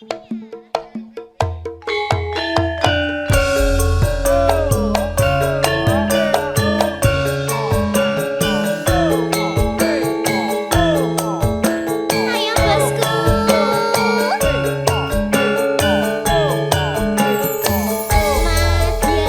Ayo bosku. Madialas.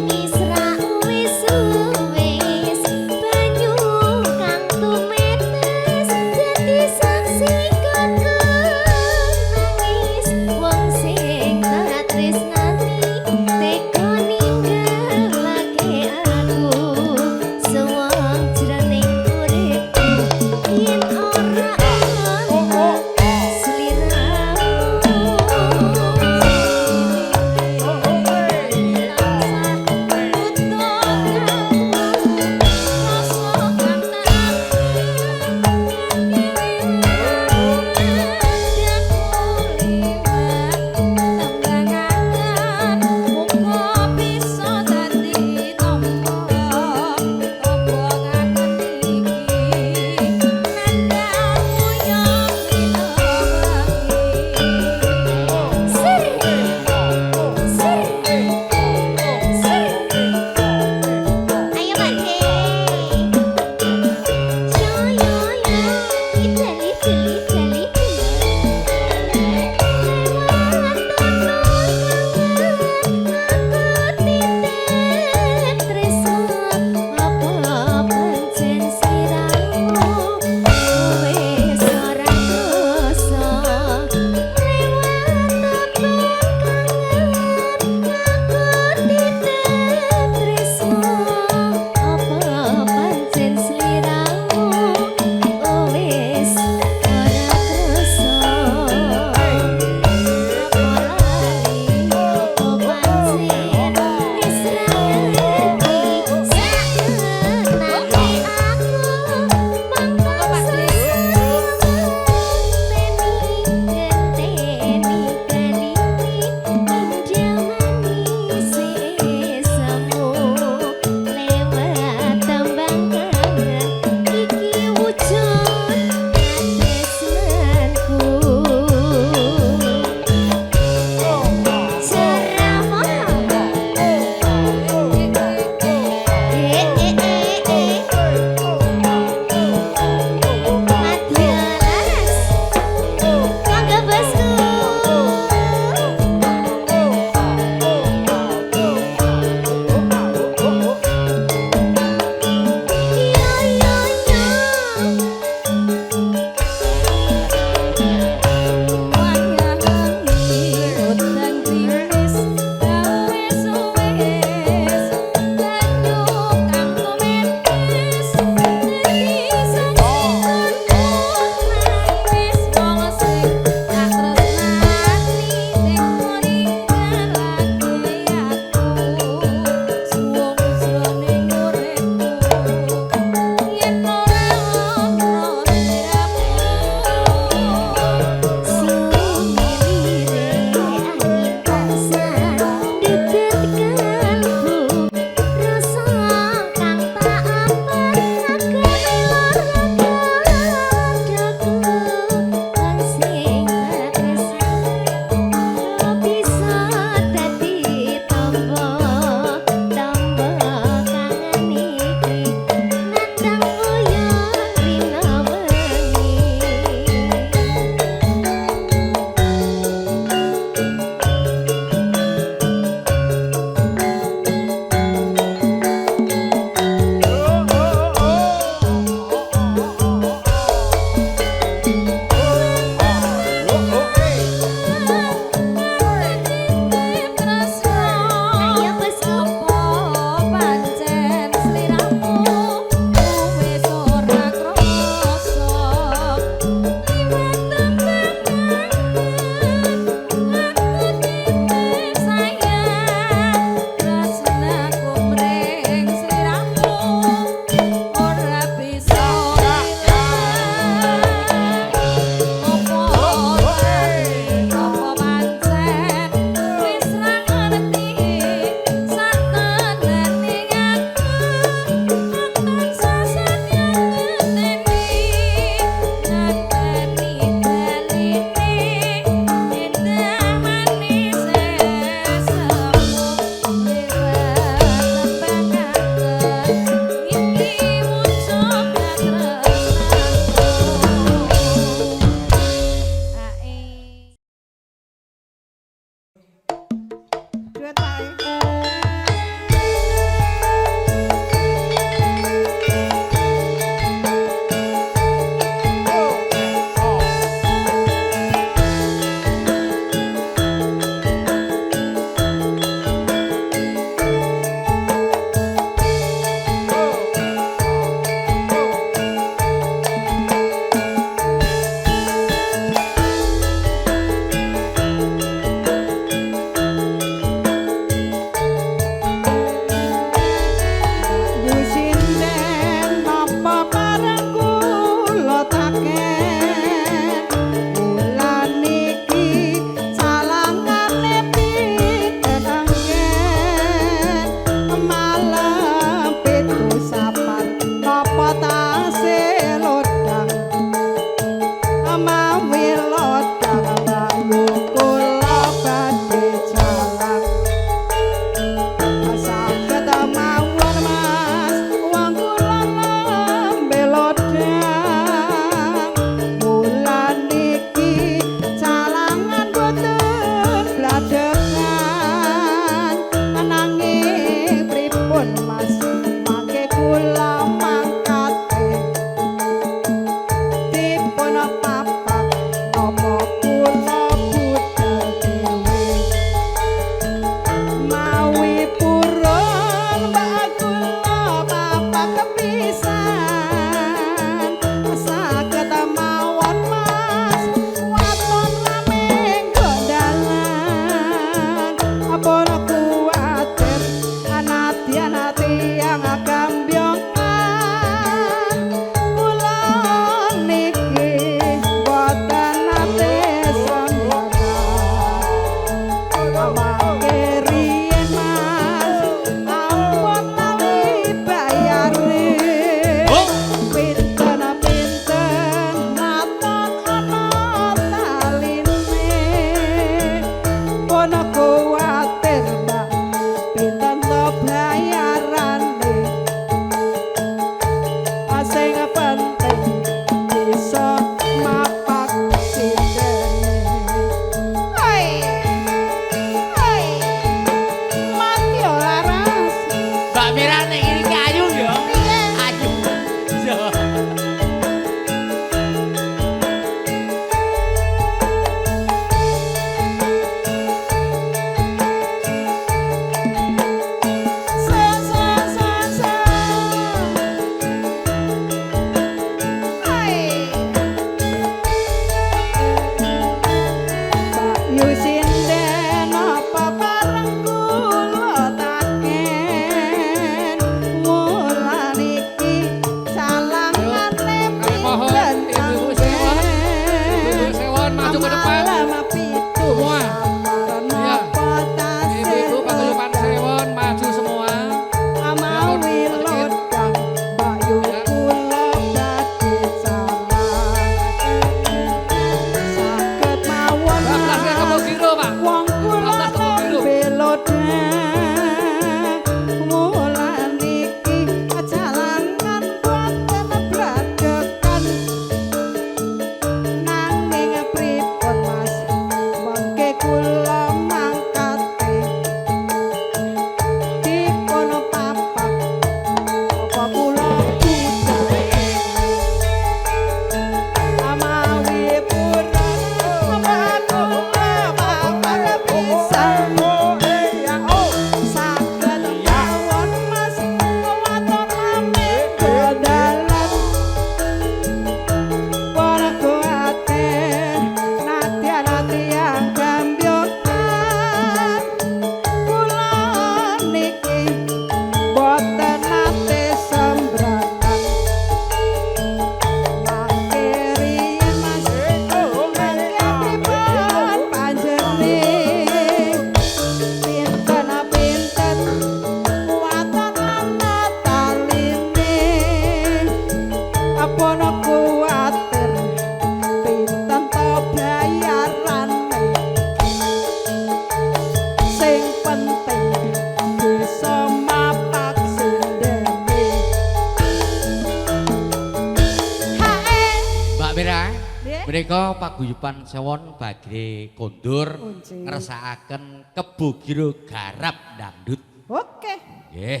Mira, Nggih. mereka paguyuban sewon badhe kondur ngersakaken Kebo Giro garap dangdut. Oke. Nggih.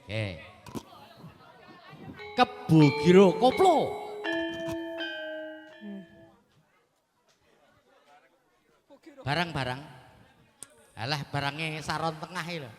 Nggih. Kebo Giro koplo. Barang-barang. Alah barangnya saron tengah lho.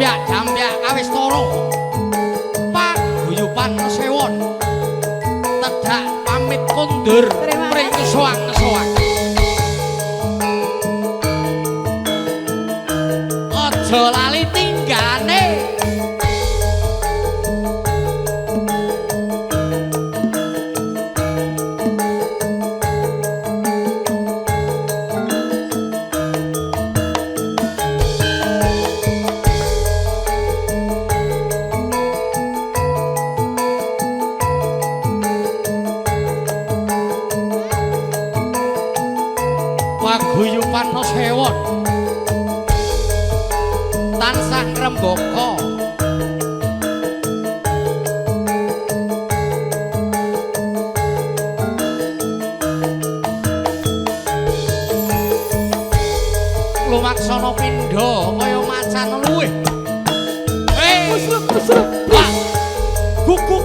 Jambyak awis toro paguyuban sewon tedak pamit kondur mring soang-soang aja lali tinggane paguyuban sewon tansah ngrembaka lumaksana pindha kaya macan luwih kusruk guguk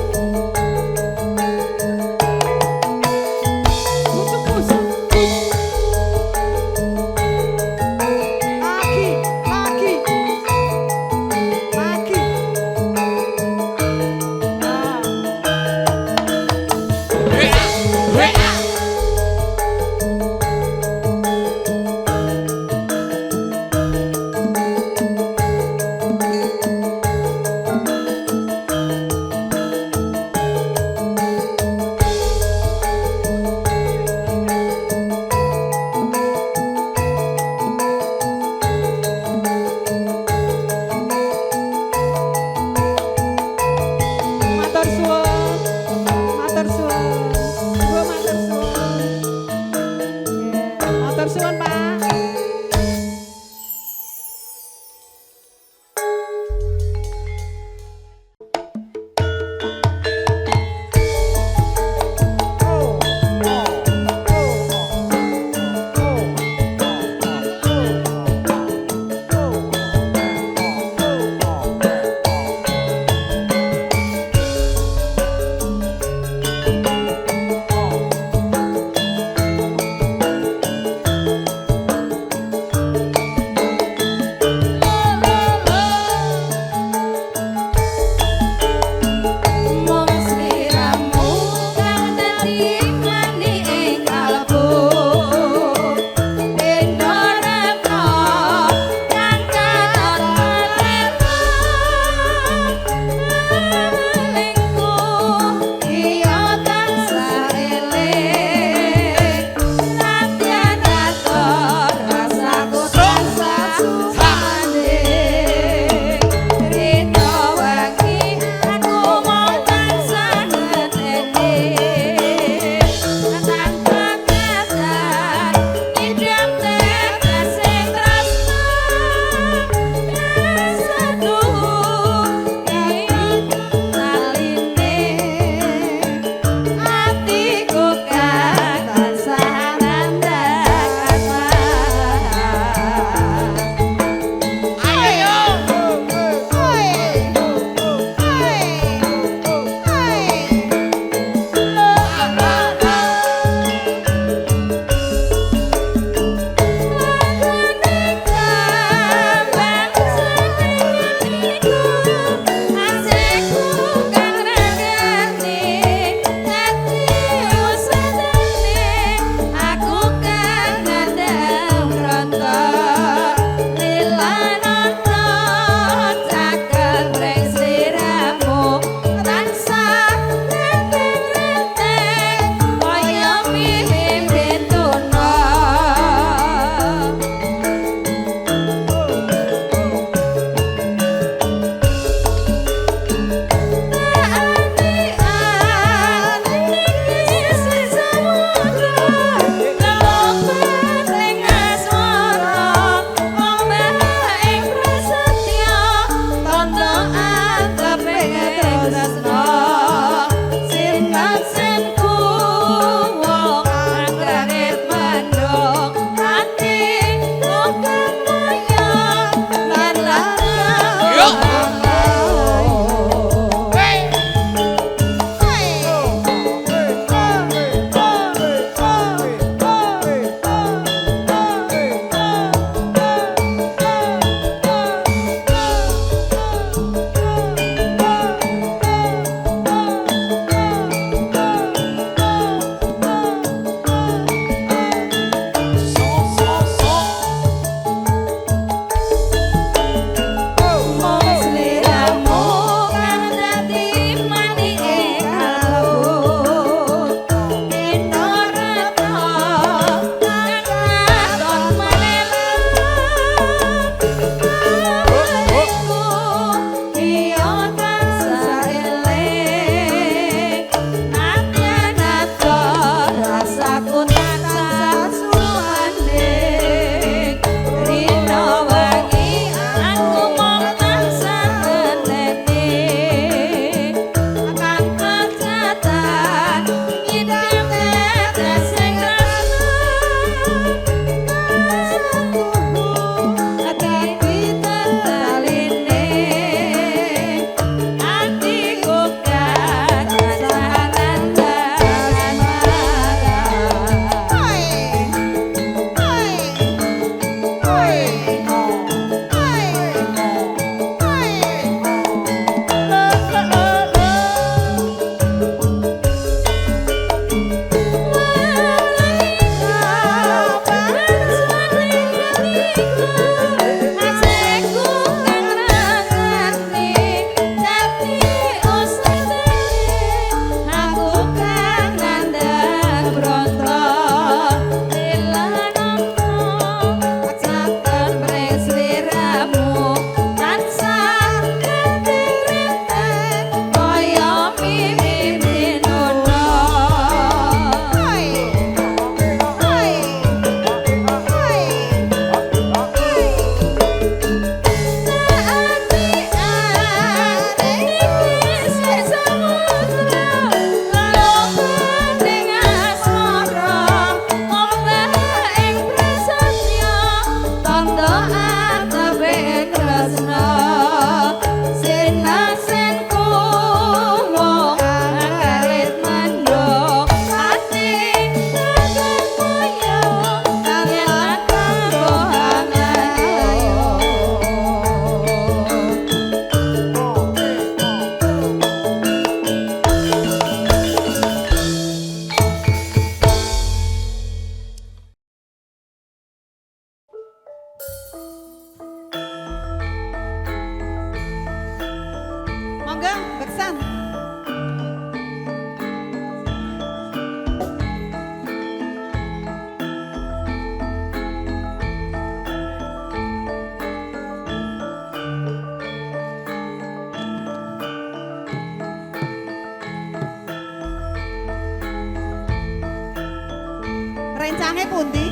Rencange pundi?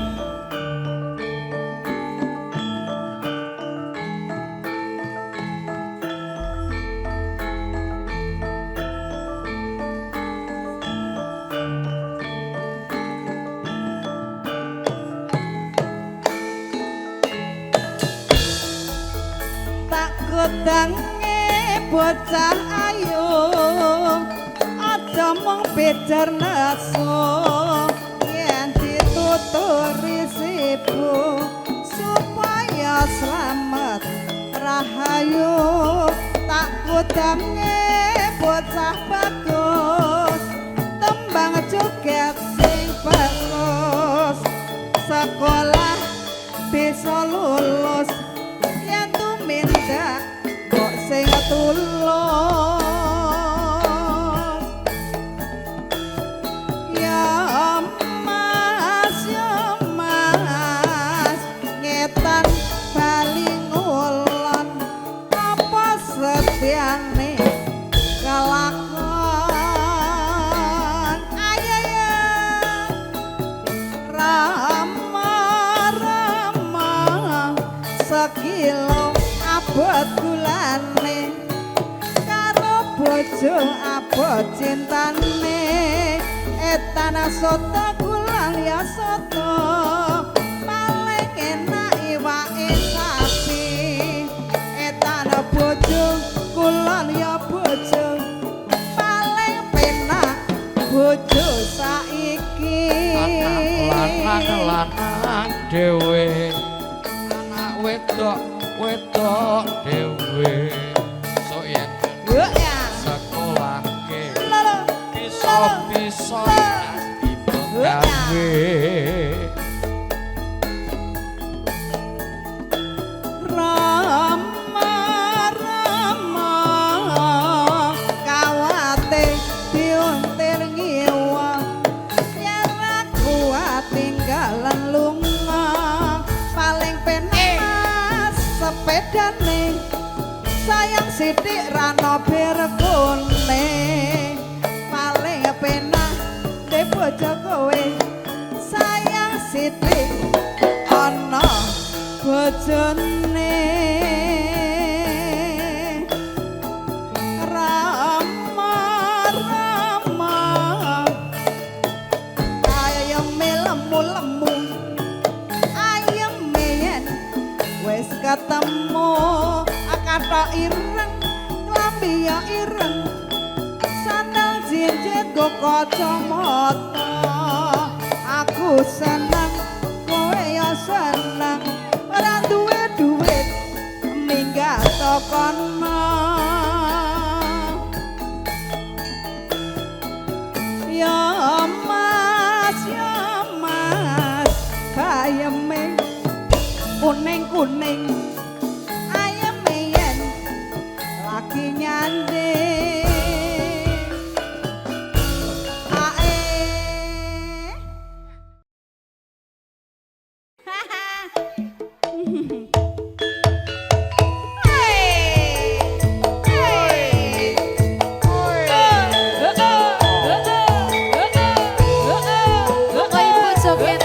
Tak godange bocah ayu aja mung bejar nesu yen dituturi sibu supaya slamet rahayu tak godange bocah bagus tembang joget sing bagus sekolah bisa lulus yen tumindak kok sing tulus ya mas ngetan bali ngulon apa setiane kelakon ayo ya rama rama sekilo abot gulane karo bojo abot cintane etana soto gulang ya soto paling enak iwake sapi etana bojo gulang ya bojo paling penak bojo saiki lanang dhewe anak wedok dhewe sok yen ya sekolah ke lolo bisa gawe Rama Rama kawate diuntir ngiwa yen ra kuat tinggalan lunga paling penak sepedane sayang sithik rano berkone paling penak de bojo kowe sayang sithik ana bojone Rama Rama ayeme lemu-lemu ayeme yen wis ketemu kathok ireng klambi ya ireng sandal jinjit go kacamata aku seneng kowe ya seneng ora duwe duit minggat tokono ya mas bayeme kuning-kuning ayeme yen lagi nyanding ae Kok ibu joget?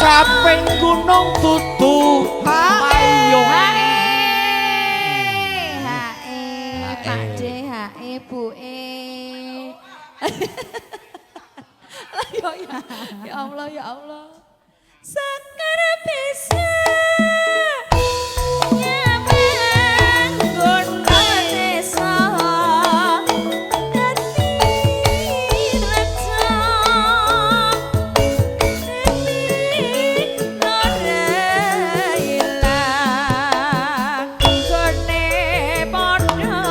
caping gunung tutu payung Pakde, hae, buke. Ya Allah, ya Allah. Sekar bisa nyaman gono desa dadi reca dadi ora ilang gone padha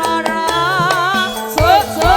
lara sapa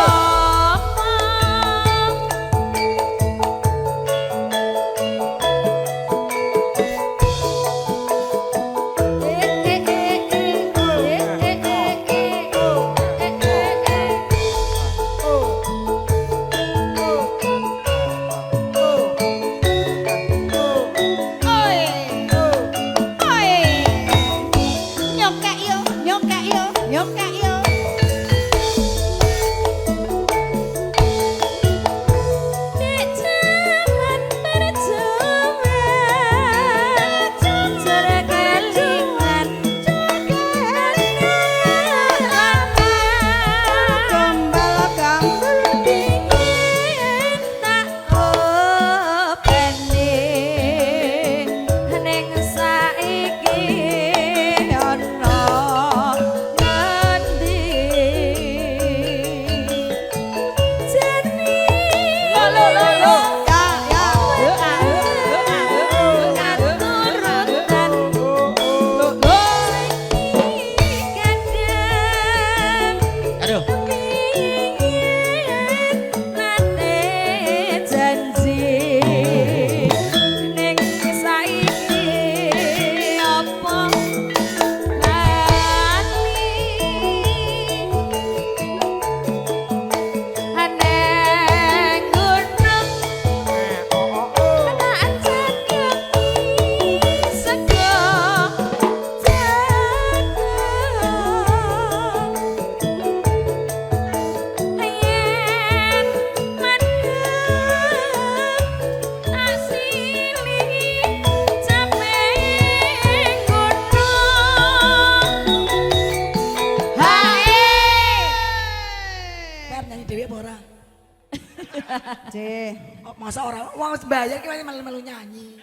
Masa orang wong wis bayar ki melu nyanyi.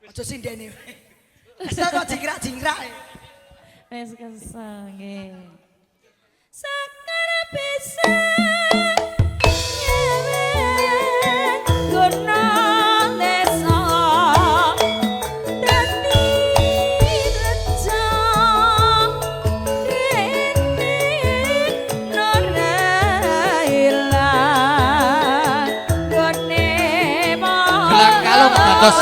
Aja sindene. Asal kok jingkrak-jingkrak. Wis kesel nggih. Sakar bisa nyaman gono desa dadi reca dene ora ilang gone gelang kalung dados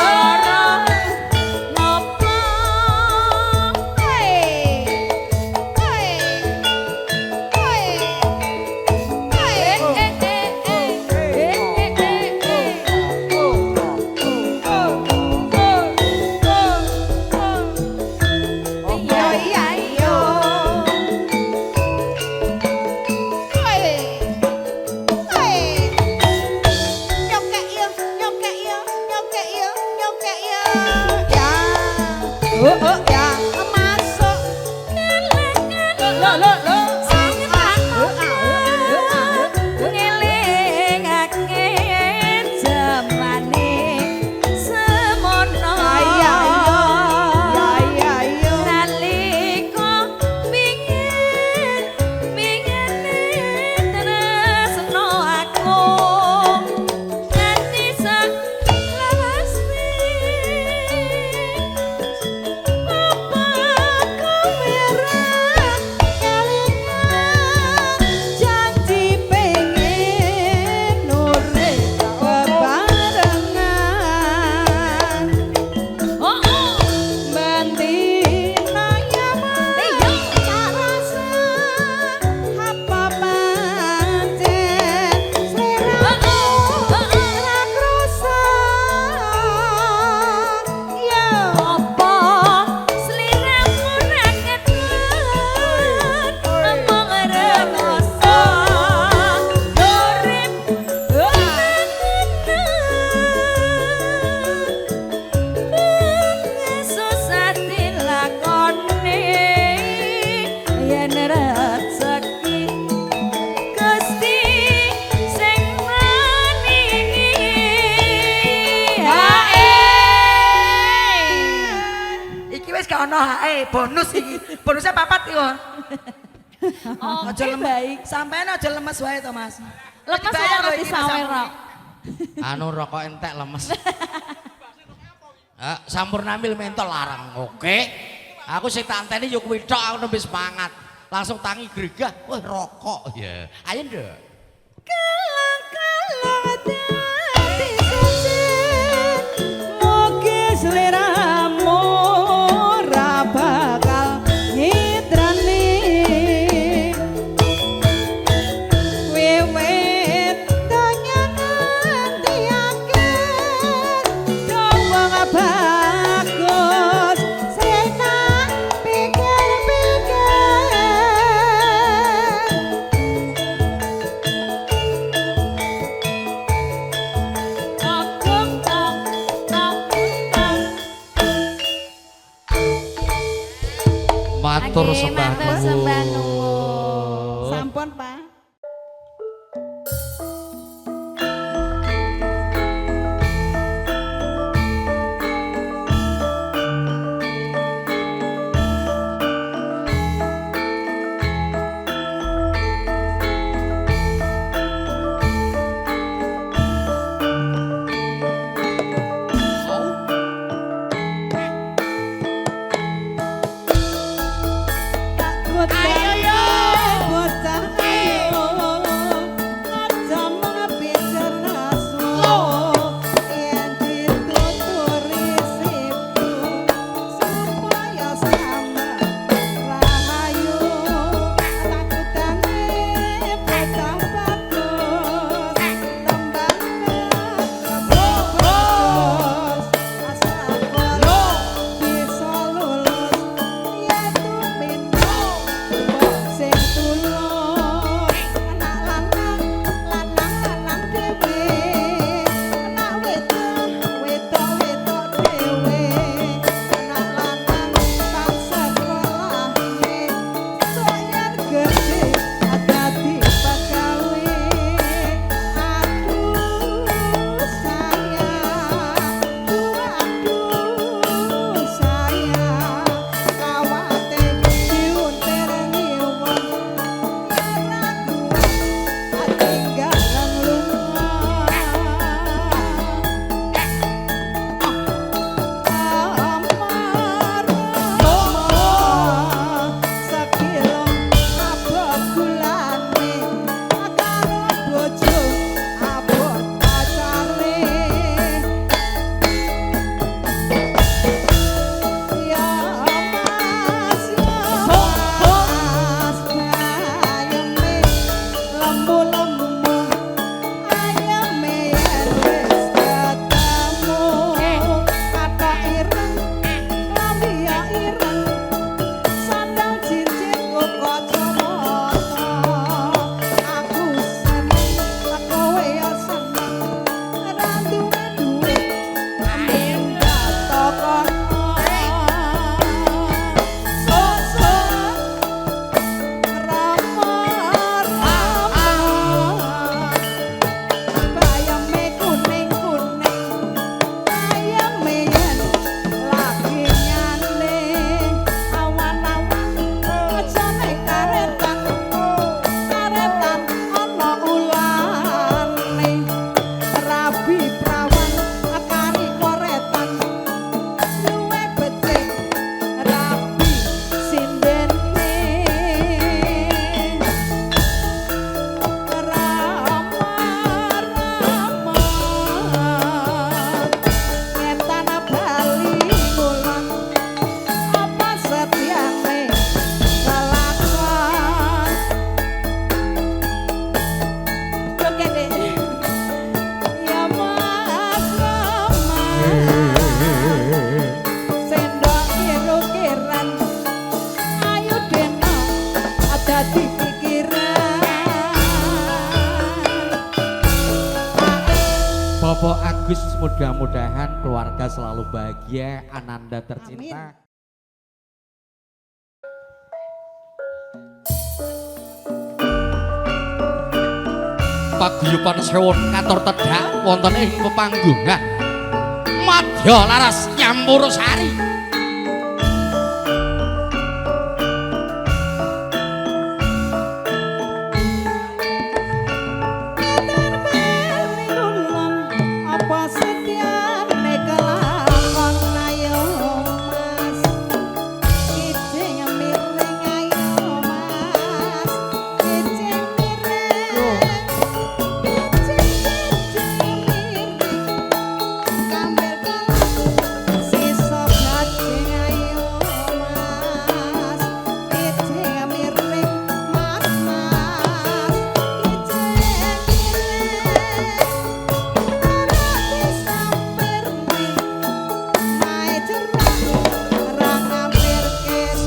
Oh ana hae bonus iki. Bonusnya papat iki. Aja lemes. Baik. Sampeyan aja lemes wae to, Mas. Lemes Dibayar ora lho iki, disawer Mas. kok. Anu rokok entek lemes. Sampurna mil mentol larang. Oke. Aku sing tak anteni yo kuwi tok aku nembe semangat. Langsung tangi gregah, wah rokok ya. Ayo nduk. Kalang-kalang dadi sucen mugi sliramu ora bakal ngidrani wiwit donya nganti akhir dawa bagus sing tak pikir-pikir. Matur sembah matur sembah nuwun. Sampun, Pak. Ayo yo, bocah ayo, aja mengapikir nasu, yen dituturi sipku, supaya sama rahayu, tak kudangi bocah bagus, tembangnya bagus, asal bisa lulus, ya tuminta. Sing tulus anak lanang dhewe anak wedok dhewe anak lanang tak sekolahne soyan gede dadi pagawe aku sayang kawate diuntir ngiwon tinggalan lunga sakilo abot gulane karo bojo abot pacare ya mas ayame lembu-lembu ayame yen wis ketemu kata ireng lamia ireng sandal cincin kok kacamata aku seneng kowe ya seneng randuwe duit enggak tokon bayame kuning-kuning bayame yen lagi nyane awan-awan ojone karetan ana ulane rabi prawan kari koretan luwe becik rabi sindene Ngetana bali kulon apa setiane kelakon Jogene ya mas sendok kiro-kiran ayo deno ada di pikiran Bapak Agus mudah-mudahan keluarga selalu bahagia, Ananda tercinta. Paguyuban sewon katur tedhak wonten ing pepanggungan Madya Laras Nyampur Sari.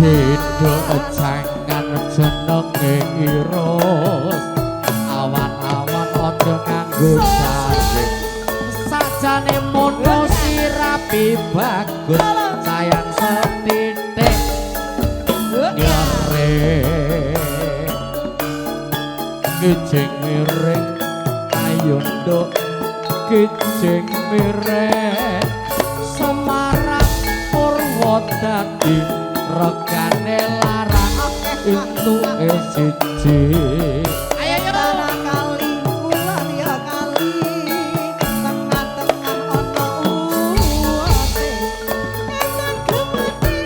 Cedok jangan jenenge Iros awan-awan aja nganggo sanding sajane mono sirapi bagus sayang setitik nyering kijing miring ayo nduk kijing miring Semarang Purwodadi regane larang entuke siji Ayo kali kulon ya kali tengah-tengah ana uwate enak gemati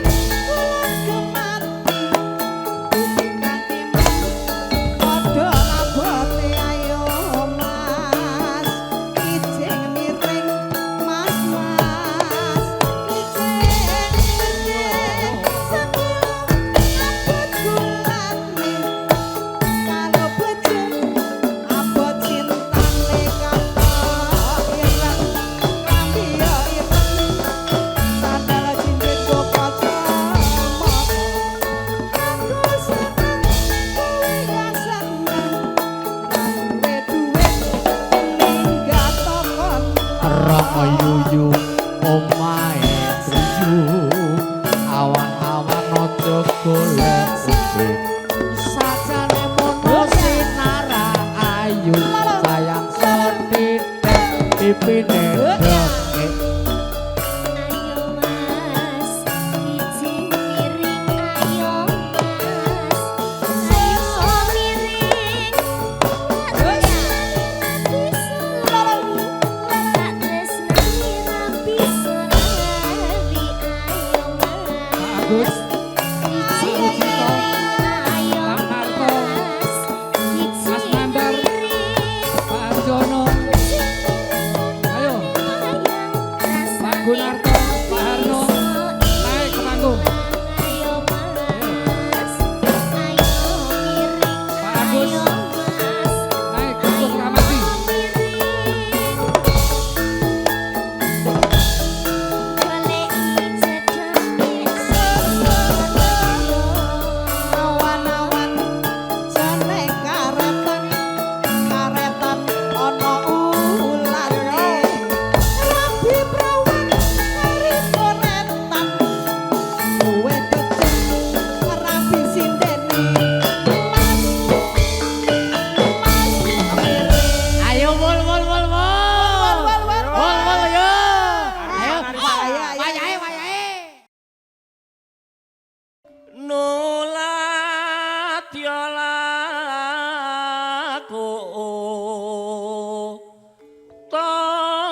kulon gemati kanthi padha abote ayo mas kijing miring mas Yuyu omahe triyu awan-awan aja golek ubi sajane mono sinara ayu sayang setitik pipine dek Ayo mas, kijing miring ayo mas, ayo miring. Tak tresnani rapi serabi ayo mas. Kijing miring ayo mas, kijing miring. Pak Arjono ayo Pak Gunarto Pak Harno naik ke panggung Ayo mas, ayo miring. Pak Agus Ayo mas. naik ke panggung Ramadi awan-awan jane karetan karetan ana ulane rabi prawan kari koretan kowe kecil rabi sindeni Ayo wol yo. Ayo wayahe. Nulat yo laku tomo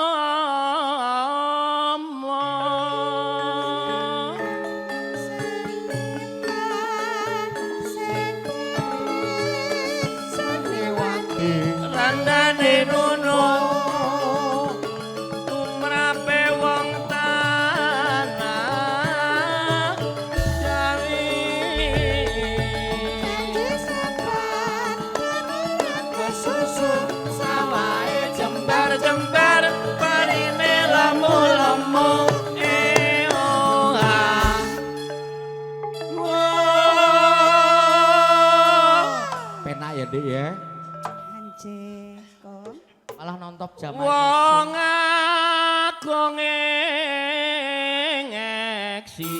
randane nono tumrape wong tanah jari kesusu sawahe jembar-jembar parine lemu-lemu eoha penak ya Dik ya anjing kon malah nonton jaman wong agung ngeksi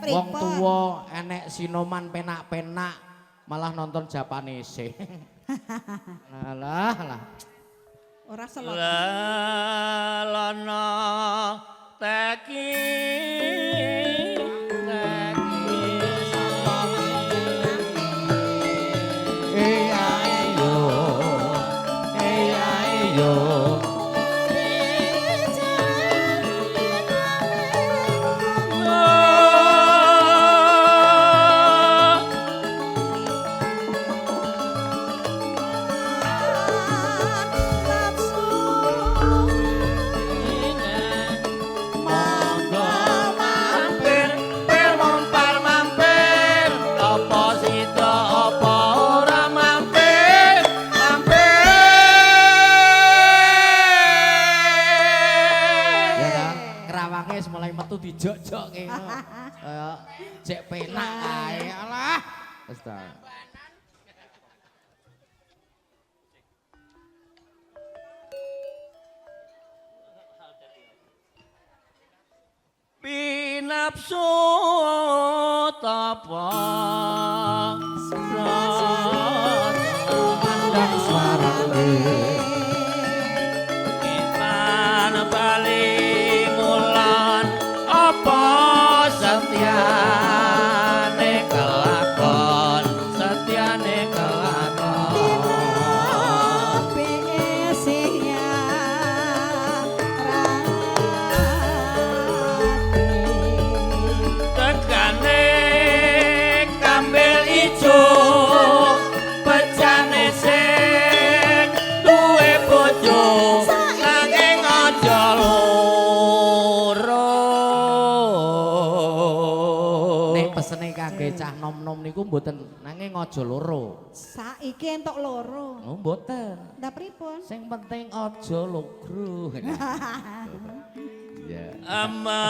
wong tuwa enek sinoman penak-penak malah nonton Japanese. Alah. ora selot Lana teki barange wis mulai metu dijok-jokke ngono. Kaya jek penak ae. Alah. Wis ta. Pinapsu tapa pandang suarane iman bali mulan apa setyane kelakon setyane kelakon Besihnya tegane kambil ijo pecane sing duwe bojo nanging aja loro nek pesene kangge cah nom-nom niku mboten nanging aja loro saiki entuk loro. oh mboten Ndak pripun? sing penting aja logro ya ama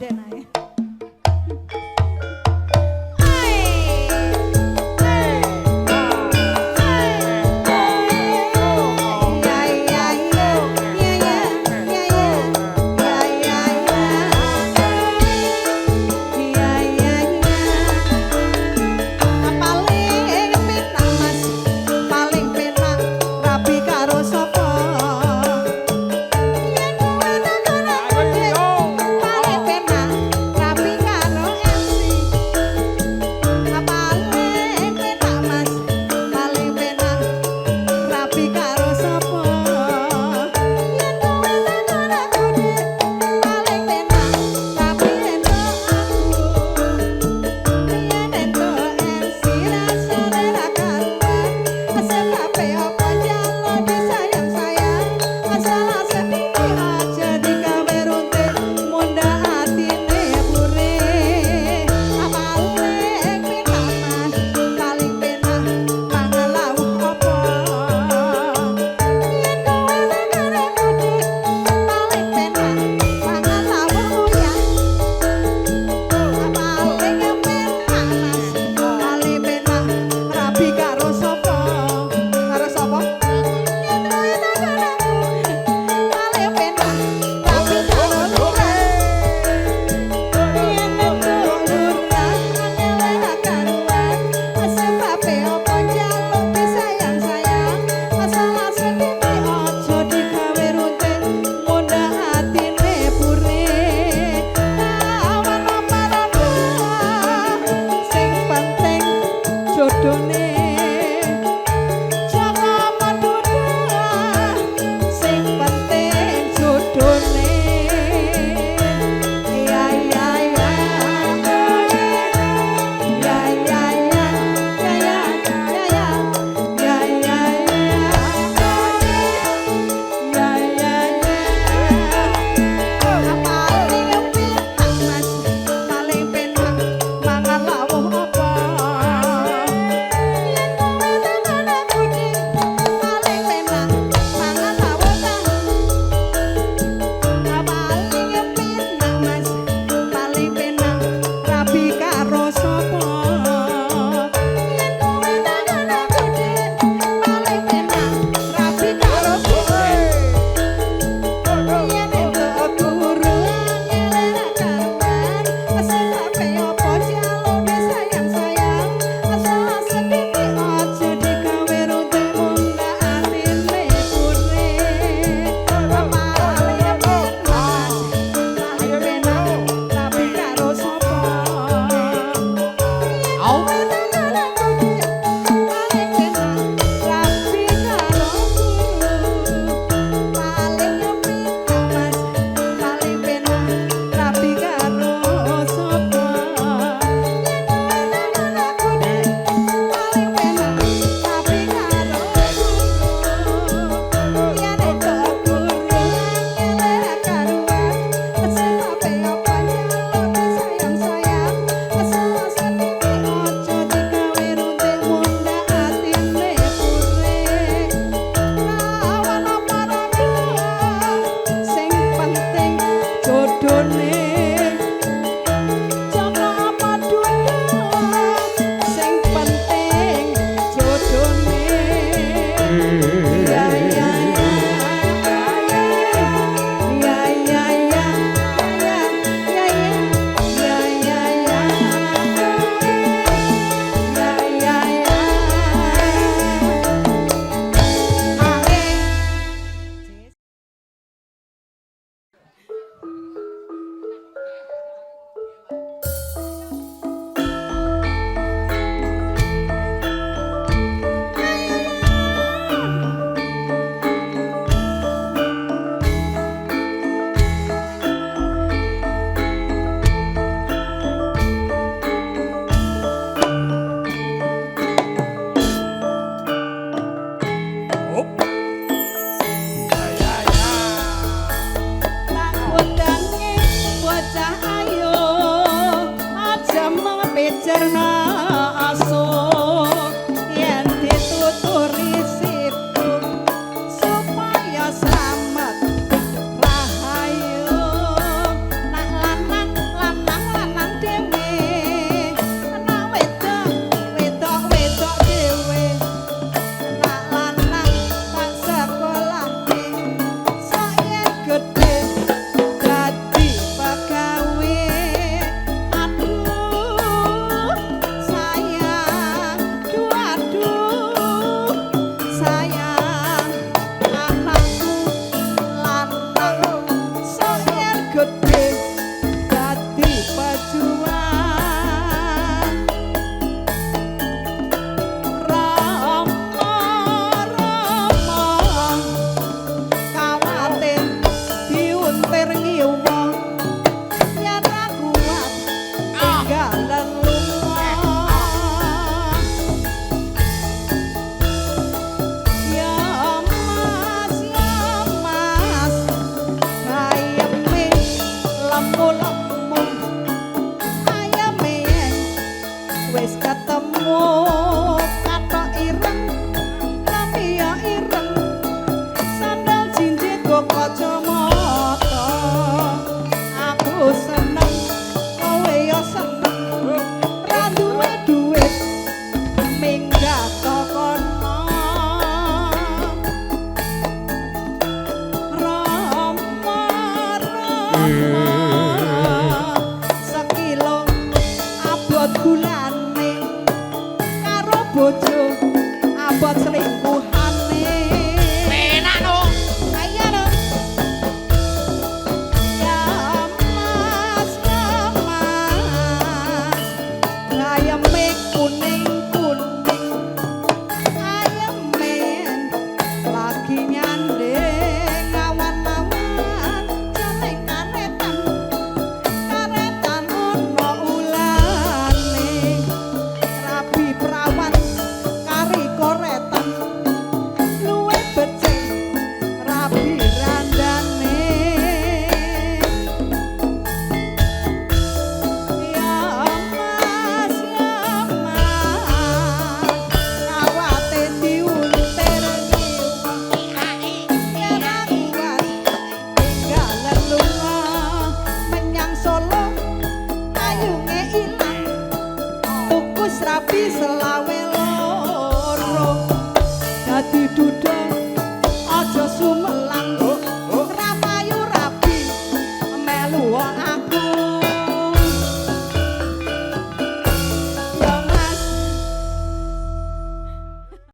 sinden ae.